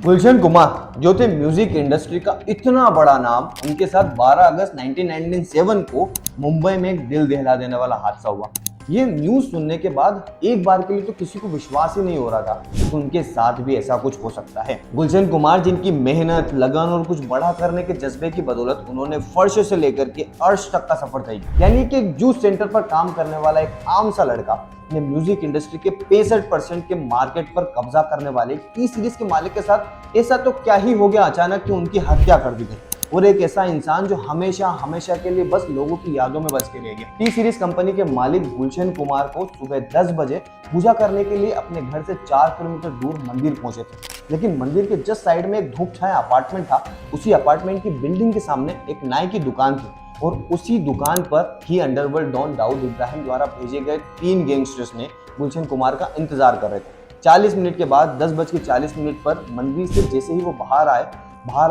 गुलशन कुमार जो थे music industry का इतना बड़ा नाम, उनके साथ 12 अगस्त 1997 को मुंबई में एक दिल दहला देने वाला हादसा हुआ। ये न्यूज सुनने के बाद एक बार के लिए तो किसी को विश्वास ही नहीं हो रहा था कि उनके साथ भी ऐसा कुछ हो सकता है। गुलशन कुमार जिनकी मेहनत, लगन और कुछ बड़ा करने के जज्बे की बदौलत उन्होंने फर्श से लेकर के अर्श तक का सफर तय किया। यानी कि एक जूस सेंटर पर काम करने वाला एक आम सा लड़का ने म्यूजिक इंडस्ट्री के 65% के मार्केट पर कब्जा करने वाले टी सीरीज के मालिक के साथ ऐसा तो क्या ही हो गया अचानक कि उनकी हत्या कर दी गई। और एक ऐसा इंसान जो हमेशा हमेशा के लिए बस लोगों की यादों में बच के रह गया। टी सीरीज कंपनी के मालिक गुलशन कुमार को सुबह 10 बजे पूजा करने के लिए अपने घर से 4 किलोमीटर दूर मंदिर पहुंचे थे, लेकिन मंदिर के जस्ट साइड में एक धूप छाया अपार्टमेंट था। उसी अपार्टमेंट की बिल्डिंग के सामने एक नाई की दुकान थी और उसी दुकान पर ही अंडरवर्ल्ड डॉन दाऊद इब्राहिम द्वारा भेजे गए 3 गैंगस्टर्स ने गुलशन कुमार का इंतजार कर रहे थे। 40 मिनट के बाद 10:40 पर मंदिर से जैसे ही वो बाहर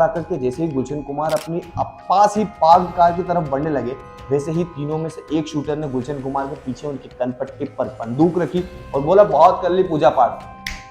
आकर के जैसे ही गुलशन कुमार अपनी पास ही पार्क कार की तरफ बढ़ने लगे, वैसे ही तीनों में से एक शूटर ने गुलशन कुमार के पीछे उनकी कनपट्टी पर बंदूक रखी और बोला, बहुत कर ली पूजा पाठ,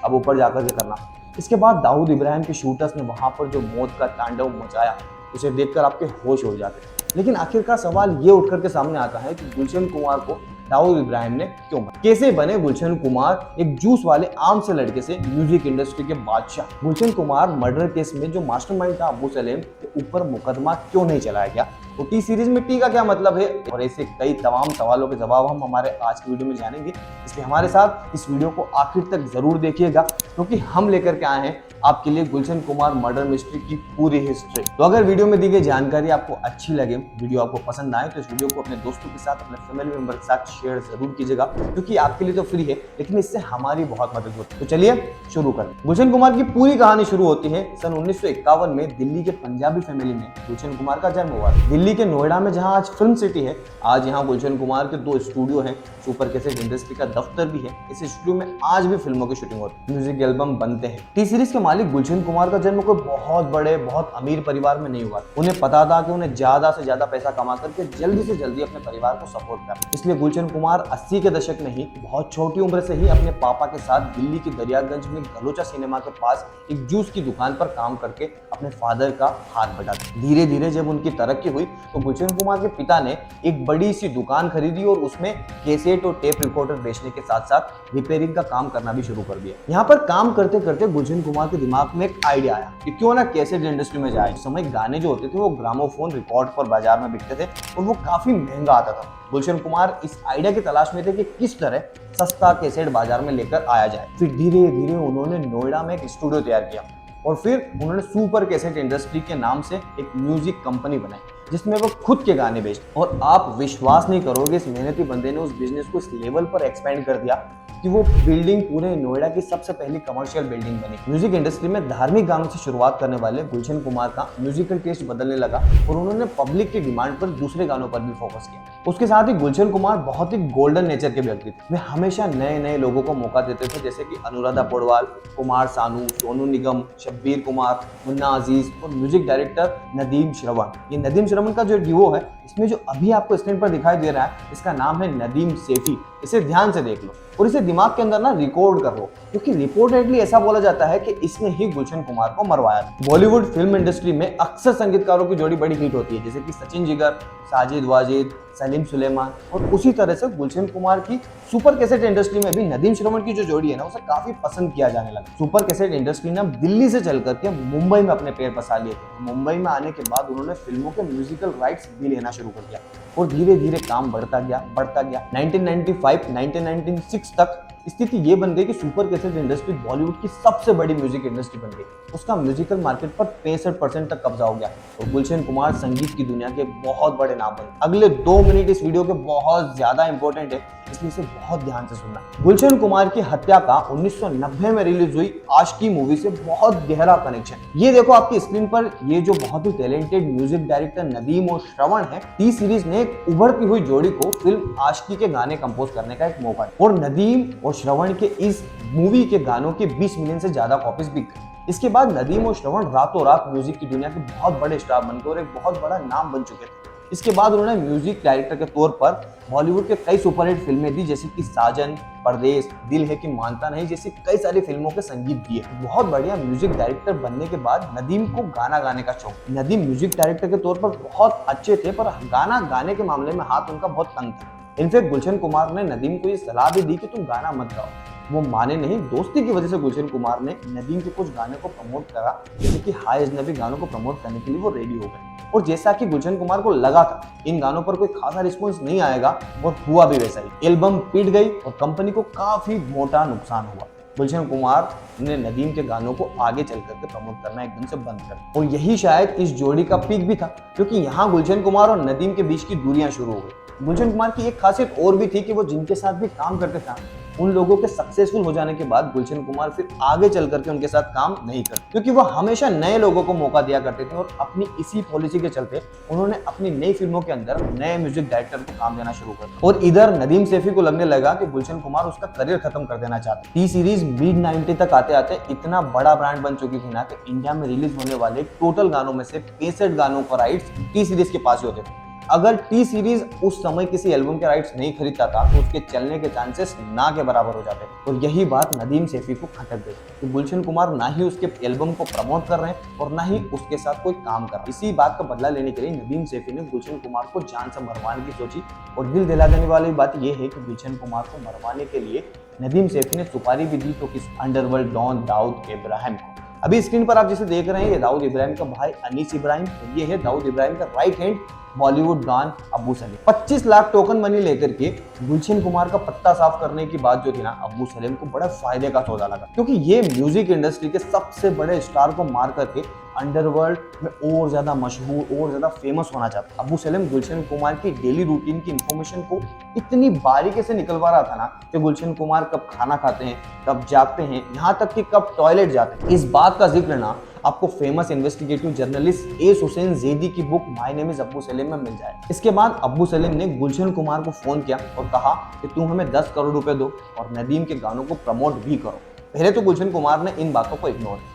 अब ऊपर जाकर के करना। इसके बाद दाऊद इब्राहिम के शूटर्स ने वहां पर जो मौत का तांडव मचाया, उसे देखकर आपके होश उड़ जाते। लेकिन आखिरकार सवाल ये उठकर के सामने आता है कि गुलशन कुमार को दाऊद इब्राहिम ने क्यों मारा? कैसे बने गुलशन कुमार एक जूस वाले आम से लड़के से म्यूजिक इंडस्ट्री के बादशाह? गुलशन कुमार मर्डर केस में जो मास्टरमाइंड था अबू सलेम के ऊपर मुकदमा क्यों नहीं चलाया गया? तो टी सीरीज में टी का क्या मतलब है? और ऐसे कई तमाम सवालों के जवाब हम हमारे आज की वीडियो में जानेंगे, इसलिए हमारे साथ इस वीडियो को आखिर तक जरूर देखिएगा, क्योंकि हम लेकर के आए हैं आपके लिए गुलशन कुमार मर्डर मिस्ट्री की पूरी हिस्ट्री। तो अगर वीडियो में दी गई जानकारी आपको अच्छी लगे, वीडियो आपको पसंद आए, तो इस वीडियो को अपने दोस्तों के साथ, अपने फैमिली मेंबर के साथ शेयर जरूर कीजिएगा, क्योंकि आपके लिए तो फ्री है लेकिन इससे हमारी बहुत मदद होती है। तो चलिए शुरू करें। गुलशन कुमार की पूरी कहानी शुरू होती है सन 1951 में दिल्ली के पंजाबी फैमिली में गुलशन कुमार का जन्म हुआ। दिल्ली के नोएडा में जहां आज फिल्म सिटी है, आज यहाँ गुलशन कुमार के 2 स्टूडियो हैं, सुपर कैसेट इंडस्ट्री का दफ्तर भी है। इस स्टूडियो में आज भी फिल्मों की शूटिंग होती है, म्यूजिक एल्बम बनते हैं। टी सीरीज के मालिक गुलशन कुमार का जन्म कोई बहुत बड़े, बहुत अमीर परिवार में नहीं हुआ। उन्हें पता था कि उन्हें ज्यादा से ज्यादा पैसा कमा करके जल्दी से जल्दी अपने परिवार को सपोर्ट करना, इसलिए गुलशन कुमार 80 के दशक में ही बहुत छोटी उम्र से ही अपने पापा के साथ दिल्ली के दरियागंज में गलोचा सिनेमा के पास एक जूस की दुकान पर काम करके अपने फादर का हाथ बटाते। धीरे धीरे जब उनकी तरक्की हुई तो गुलशन कुमार के पिता ने एक बड़ी सी दुकान खरीदी और उसमें कैसेट और टेप रिकॉर्डर बेचने के साथ साथ रिपेयरिंग का काम करना भी शुरू कर दिया। यहाँ पर काम करते करते गुलशन कुमार के दिमाग में एक आइडिया आया कि क्यों ना कैसेट इंडस्ट्री में जाए। उस समय गाने जो होते थे वो ग्रामोफोन रिकॉर्ड पर बाजार में बिकते थे और वो काफी महंगा आता था। गुलशन कुमार इस आइडिया की तलाश में थे कि किस तरह सस्ता कैसेट बाजार में लेकर आया जाए। फिर धीरे धीरे उन्होंने नोएडा में एक स्टूडियो तैयार किया और फिर उन्होंने सुपर कैसेट इंडस्ट्री के नाम से एक म्यूजिक कंपनी बनाई, जिसमें वो खुद के गाने बेचते। और आप विश्वास नहीं करोगे, इस मेहनती बंदे ने उस बिजनेस को इस लेवल पर एक्सपेंड कर दिया कि वो बिल्डिंग पूरे नोएडा की सबसे पहली कमर्शियल बिल्डिंग बनी। म्यूजिक इंडस्ट्री में धार्मिक गानों से शुरुआत करने वाले गुलशन कुमार का म्यूजिकल टेस्ट बदलने लगा और उन्होंने पब्लिक की डिमांड पर दूसरे गानों पर भी फोकस किया। उसके साथ ही गुलशन कुमार बहुत ही गोल्डन नेचर के व्यक्ति थे। वे हमेशा नए नए लोगों को मौका देते थे, जैसे कि अनुराधा पौडवाल, कुमार सानू, सोनू निगम, शब्बीर कुमार, मुन्ना अजीज और म्यूजिक डायरेक्टर नदीम श्रवण। ये नदीम श्रवण का जो डिवो है, इसमें जो अभी आपको स्क्रीन पर दिखाई दे रहा है, इसका नाम है नदीम सेफी। इसे ध्यान से देख लो और इसे दिमाग के अंदर ना रिकॉर्ड कर लो, क्योंकि रिपोर्टेडली ऐसा बोला जाता है कि इसने ही गुलशन कुमार को मरवाया था। बॉलीवुड फिल्म इंडस्ट्री में अक्सर संगीतकारों की जोड़ी बड़ी हिट होती है, जैसे कि सचिन जिगर, साजिद वाजिद, सलीम सुलेमान, और उसी तरह से गुलशन कुमार की सुपर कैसेट इंडस्ट्री में भी नदीम श्रवण की जो जोड़ी है ना, उसे काफी पसंद किया जाने लगा। सुपर कैसेट इंडस्ट्री ने दिल्ली से चल करके मुंबई में अपने पैर पसार लिए थे। मुंबई में आने के बाद उन्होंने फिल्मों के म्यूजिकल राइट्स भी लेना शुरू कर दिया और धीरे धीरे काम बढ़ता गया। 1995, 1996 तक स्थिति ये बन गई कि सुपर कैसेट इंडस्ट्री बॉलीवुड की सबसे बड़ी म्यूजिक इंडस्ट्री बन गई। उसका म्यूजिकल मार्केट पर 65% तक कब्जा हो गया और गुलशन कुमार संगीत की दुनिया के बहुत बड़े नाम बने। अगले 2 मिनट इस वीडियो के बहुत ज्यादा इंपॉर्टेंट है, इसलिए इसे बहुत ध्यान से सुनना। गुलशन कुमार की हत्या का 1990 में रिलीज हुई आशिकी मूवी से बहुत गहरा कनेक्शन। ये देखो आपकी स्क्रीन पर, ये जो बहुत ही टैलेंटेड म्यूजिक डायरेक्टर नदीम और श्रवण है, टी सीरीज ने एक उभरती हुई जोड़ी को फिल्म आशिकी के गाने कंपोज करने का एक मौका दिया और नदीम और श्रवण के इस मूवी के गानों के 20 मिलियन से ज्यादा कॉपीज बिक गई। इसके बाद नदीम और श्रवण रातों रात म्यूजिक की दुनिया के बहुत बड़े स्टार बनकर और एक बहुत बड़ा नाम बन चुके थे। इसके बाद उन्होंने म्यूजिक डायरेक्टर के तौर पर बॉलीवुड के कई सुपरहिट फिल्में दी, जैसे कि साजन, परदेश, दिल है कि मानता नहीं जैसी कई सारी फिल्मों के संगीत दिए। बहुत बढ़िया म्यूजिक डायरेक्टर बनने के बाद नदीम को गाना गाने का शौक। नदीम म्यूजिक डायरेक्टर के तौर पर बहुत अच्छे थे, पर गाना गाने के मामले में हाथ उनका बहुत तंग था। इनफैक्ट गुलशन कुमार ने नदीम को ये सलाह भी दी कि तुम गाना मत गाओ। वो माने नहीं। दोस्ती की वजह से गुलशन कुमार ने नदीम के कुछ गाने को प्रमोट करा, जैसे कि हाय अजनबी गानों को प्रमोट करने के लिए वो रेडी हो गए। और जैसा कि गुलशन कुमार को लगा था इन गानों पर कोई खासा रिस्पॉन्स नहीं आएगा, और हुआ भी वैसा ही। एल्बम पिट गई और कंपनी को काफी मोटा नुकसान हुआ। गुलशन कुमार ने नदीम के गानों को आगे चल करके प्रमोट करना एकदम से बंद कर, और यही शायद इस जोड़ी का पीक भी था, क्योंकि यहाँ गुलशन कुमार और नदीम के बीच की दूरियां शुरू हो गई। गुलशन कुमार की एक खासियत और भी थी कि वो जिनके साथ भी काम करते थे, उन लोगों के सक्सेसफुल हो जाने के बाद गुलशन कुमार फिर आगे चल करके उनके साथ काम नहीं करते, क्योंकि वो हमेशा नए लोगों को मौका दिया करते थे। और अपनी इसी पॉलिसी के चलते उन्होंने अपनी नई फिल्मों के अंदर नए म्यूजिक डायरेक्टर को काम देना शुरू कर दिया। और इधर नदीम सैफी को लगने लगा कि गुलशन कुमार उसका करियर खत्म कर देना चाहते। टी सीरीज मिड 90 तक आते आते इतना बड़ा ब्रांड बन चुकी थी ना कि इंडिया में रिलीज होने वाले टोटल गानों में से 65 गानों का राइट्स टी सीरीज के पास ही होते थे। अगर टी सीरीज उस समय किसी एल्बम के राइट्स नहीं खरीदता था तो उसके चलने के चांसेस ना के बराबर हो जाते। और यही बात नदीम सैफी को खटक गई कि गुलशन कुमार ना ही उसके एल्बम को प्रमोट कर रहे हैं और ना ही उसके साथ कोई काम कर रहे हैं। इसी बात का बदला लेने के लिए नदीम सैफी ने गुलशन कुमार को जान से मरवाने की सोची। और दिल दिला देने वाली बात यह है कि गुलशन कुमार को मरवाने के लिए नदीम सैफी ने सुपारी भी दी, तो किस अंडरवर्ल्ड डॉन दाऊद इब्राहिम को। अभी स्क्रीन पर आप जिसे देख रहे हैं ये दाऊद इब्राहिम का भाई अनीस इब्राहिम, और ये है दाऊद इब्राहिम का राइट हैंड बॉलीवुड डॉन अब्बू सलीम। 25 लाख टोकन मनी लेकर के गुलशन कुमार का पत्ता साफ करने की बात जो थी ना, अब्बू सलीम को बड़ा फायदे का सौदा लगा, क्योंकि ये म्यूजिक इंडस्ट्री के सबसे बड़े स्टार को मार करके अंडरवर्ल्ड में और ज्यादा मशहूर और ज्यादा फेमस होना चाहता। अब्बू सलीम गुलशन कुमार की डेली रूटीन की इंफॉर्मेशन को इतनी बारीकी से निकलवा रहा था ना कि गुलशन कुमार कब खाना खाते हैं, कब जागते हैं, यहाँ तक कि कब टॉयलेट जाते हैं। इस बात का जिक्र ना आपको famous investigative journalist S Hussain Zaidi की बुक माय नेम इज अब्बू सलीम में मिल जाए। इसके बाद अब्बू सलीम ने गुलशन कुमार को फोन किया और कहा कि तुम हमें 10 करोड़ रुपए दो और नदीम के गानों को प्रमोट भी करो। पहले तो गुलशन कुमार ने इन बातों को इग्नोर किया,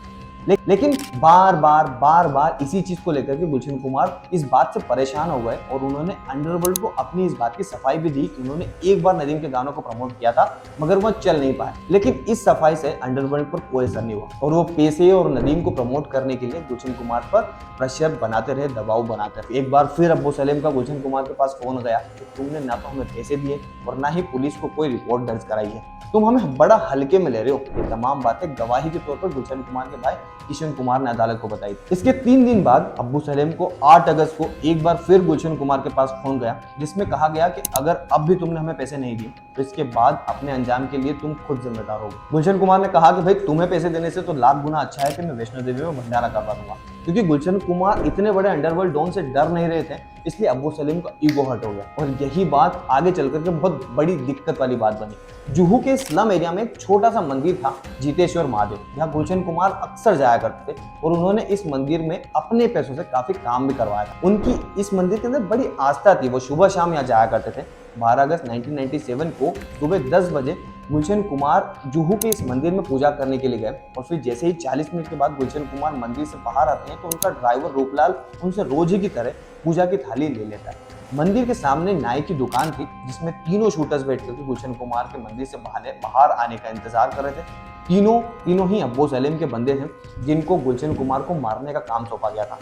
लेकिन बार बार इसी चीज को लेकर के गुलशन कुमार इस बात से परेशान हो गए और उन्होंने अंडरवर्ल्ड को अपनी इस बात की सफाई भी दी कि उन्होंने एक बार नदीम के गानों को प्रमोट किया था मगर वो चल नहीं पाया। लेकिन इस सफाई से अंडरवर्ल्ड पर कोई असर नहीं हुआ और वो पैसे और नदीम को प्रमोट करने के लिए गुलशन कुमार पर प्रेशर बनाते रहे, दबाव बनाते रहे। एक बार फिर अब्बू सलीम का गुलशन कुमार के पास फोन गया कि तुमने ना तो हमें पैसे दिए और ना ही पुलिस को कोई रिपोर्ट दर्ज कराई है, तुम हमें बड़ा हल्के में ले रहे हो। ये तमाम बातें गवाही के तौर पर गुलशन कुमार के भाई किशन कुमार ने अदालत को बताई। इसके 3 दिन बाद अब्बू सलीम को 8 अगस्त को एक बार फिर गुलशन कुमार के पास फोन गया, जिसमें कहा गया कि अगर अब भी तुमने हमें पैसे नहीं दिए तो इसके बाद अपने अंजाम के लिए तुम खुद जिम्मेदार हो। गुलशन कुमार ने कहा कि भाई तुम्हें पैसे देने से तो लाख गुना अच्छा है कि मैं वैष्णो देवी में भंडारा करवा दूंगा। क्योंकि गुलशन कुमार इतने बड़े अंडरवर्ल्ड डॉन से डर नहीं रहे थे, इसलिए अब्बू सलीम का ईगो हर्ट हो गया और यही बात आगे चलकर के बहुत बड़ी दिक्कत वाली बात बनी। जुहू के स्लम एरिया में एक छोटा सा मंदिर था जीतेश्वर महादेव, जहाँ गुलशन कुमार अक्सर जाया करते थे और उन्होंने इस मंदिर में अपने पैसों से काफी काम भी करवाया था। उनकी इस मंदिर के अंदर बड़ी आस्था थी, वो सुबह शाम यहाँ जाया करते थे। 12 अगस्त 1997 को सुबह 10 बजे गुलशन कुमार जुहू के इस मंदिर में पूजा करने के लिए गए और फिर जैसे ही 40 मिनट के बाद गुलशन कुमार मंदिर से बाहर आते हैं तो उनका ड्राइवर रूपलाल उनसे रोज ही की तरह पूजा की थाली ले लेता है। मंदिर के सामने नाई की दुकान थी जिसमें तीनों शूटर्स बैठ करके गुलशन कुमार के मंदिर से बाहर आने का इंतजार कर रहे थे। तीनों ही अब्बू सलीम के बंदे थे जिनको गुलशन कुमार को मारने का काम सौंपा गया था।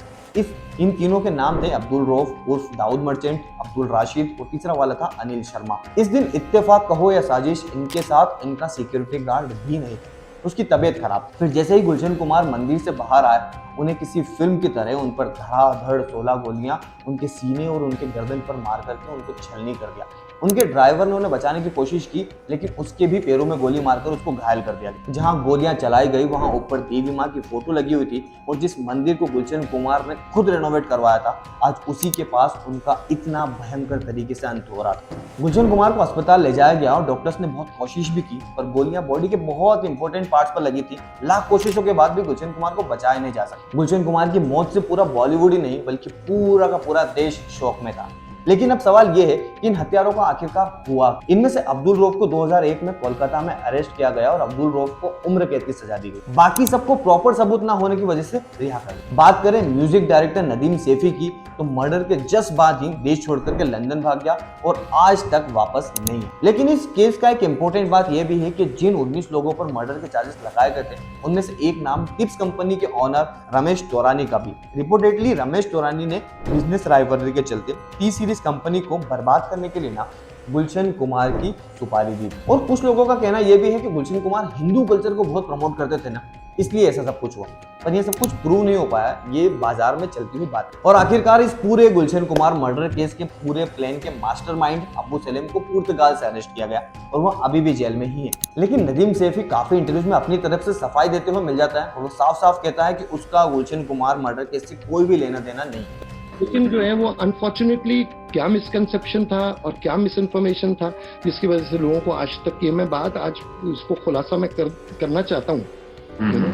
इन तीनों के नाम थे अब्दुल रऊफ उर्फ दाऊद मर्चेंट, अब्दुल राशिद और तीसरा वाला था अनिल शर्मा। इस दिन इत्तेफाक कहो या साजिश, इनके साथ इनका सिक्योरिटी गार्ड भी नहीं था, उसकी तबीयत खराब। फिर जैसे ही गुलशन कुमार मंदिर से बाहर आए, उन्हें किसी फिल्म की तरह उन पर धड़ाधड़ 16 गोलियां उनके सीने और उनके गर्दन पर मार करके उनको छलनी कर दिया। उनके ड्राइवर ने उन्हें बचाने की कोशिश की लेकिन उसके भी पैरों में गोली मारकर उसको घायल कर दिया। जहां गोलियां चलाई गई वहां ऊपर देवी मां की फोटो लगी हुई थी और जिस मंदिर को गुलशन कुमार ने खुद रेनोवेट करवाया था, आज उसी के पास उनका इतना भयंकर तरीके से अंत हो रहा था। गुलशन कुमार को अस्पताल ले जाया गया और डॉक्टर्स ने बहुत कोशिश भी की पर गोलियां बॉडी के बहुत इंपॉर्टेंट पार्ट्स पर लगी थी। लाख कोशिशों के बाद भी गुलशन कुमार को बचाया नहीं जा सका। गुलशन कुमार की मौत से पूरा बॉलीवुड ही नहीं बल्कि पूरा का पूरा देश शौक में था। लेकिन अब सवाल ये है कि इन हत्यारों का आखिरकार हुआ। इनमें से अब्दुल रऊफ को 2001 में कोलकाता में अरेस्ट किया गया और अब्दुल रऊफ को उम्र कैद की सजा दी गई। बाकी सबको प्रॉपर सबूत ना होने की वजह से रिहा कर दिया। बात करें म्यूजिक डायरेक्टर नदीम सैफी की, तो मर्डर के जस्ट बाद ही देश छोड़कर के लंदन भाग गया और आज तक वापस नहीं है। लेकिन इस केस का एक इंपॉर्टेंट बात यह भी है कि जिन 19 लोगों पर मर्डर के चार्जेस लगाए गए थे, उनमें से एक नाम टिप्स कंपनी के ऑनर रमेश तौरानी का भी। रिपोर्टेडली रमेश तौरानी ने बिजनेस राइवलरी के चलते टी सीरीज कंपनी को बर्बाद करने के लिए ना गुलशन कुमार की सुपारी दी। और कुछ लोगों का कहना यह भी है कि गुलशन कुमार हिंदू कल्चर को बहुत प्रमोट करते थे ना, इसलिए ऐसा सब कुछ हुआ। पर ये सब कुछ प्रूव नहीं हो पाया, ये बाजार में चलती हुई बात है। और आखिरकार इस पूरे गुलशन कुमार मर्डर केस के पूरे प्लान के मास्टरमाइंड अबू सलेम को पुर्तगाल से अरेस्ट किया गया और वो अभी भी जेल में ही है। लेकिन नदीम सैफी काफी इंटरव्यूज में अपनी तरफ से सफाई देते हुए मिल जाता है और वो साफ साफ कहता है कि उसका गुलशन कुमार मर्डर केस से कोई भी लेना देना नहीं है। लेकिन जो है वो अनफॉर्चुनेटली क्या मिसकंसेप्शन था और क्या मिस इन्फॉर्मेशन था जिसकी वजह से लोगों को आज तक की मैं बात आज उसको खुलासा मैं करना चाहता हूँ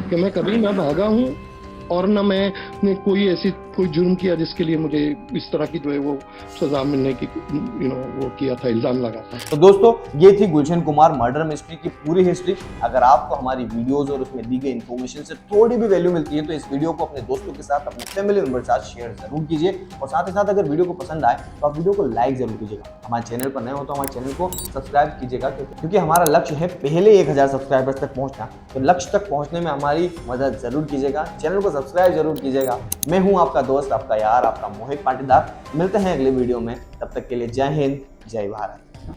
कि मैं कभी ना भागा हूँ और ना मैंने कोई ऐसी कोई जुर्म किया जिसके लिए मुझे इस तरह की जो है वो सजा मिलने की वो किया था, इल्जाम लगा था। तो दोस्तों ये थी गुलशन कुमार मर्डर मिस्ट्री की पूरी हिस्ट्री। अगर आपको हमारी वीडियोस और उसमें दी गई इन्फॉर्मेशन से थोड़ी भी वैल्यू मिलती है तो इस वीडियो को अपने दोस्तों के साथ, अपने फैमिली मेंबर के साथ शेयर जरूर कीजिए। और साथ ही साथ अगर वीडियो को पसंद आए तो आप वीडियो को लाइक जरूर कीजिएगा। हमारे चैनल पर नए हो तो हमारे चैनल को सब्सक्राइब कीजिएगा, क्योंकि हमारा लक्ष्य है पहले 1000 सब्सक्राइबर्स तक पहुंचना। तो लक्ष्य तक पहुंचने में हमारी मदद जरूर कीजिएगा। चैनल को सब्सक्राइब जरूर कीजिएगा। मैं हूं आपका दोस्त, आपका यार, आपका मोहित पाटीदार। मिलते हैं अगले वीडियो में, तब तक के लिए जय हिंद, जय भारत।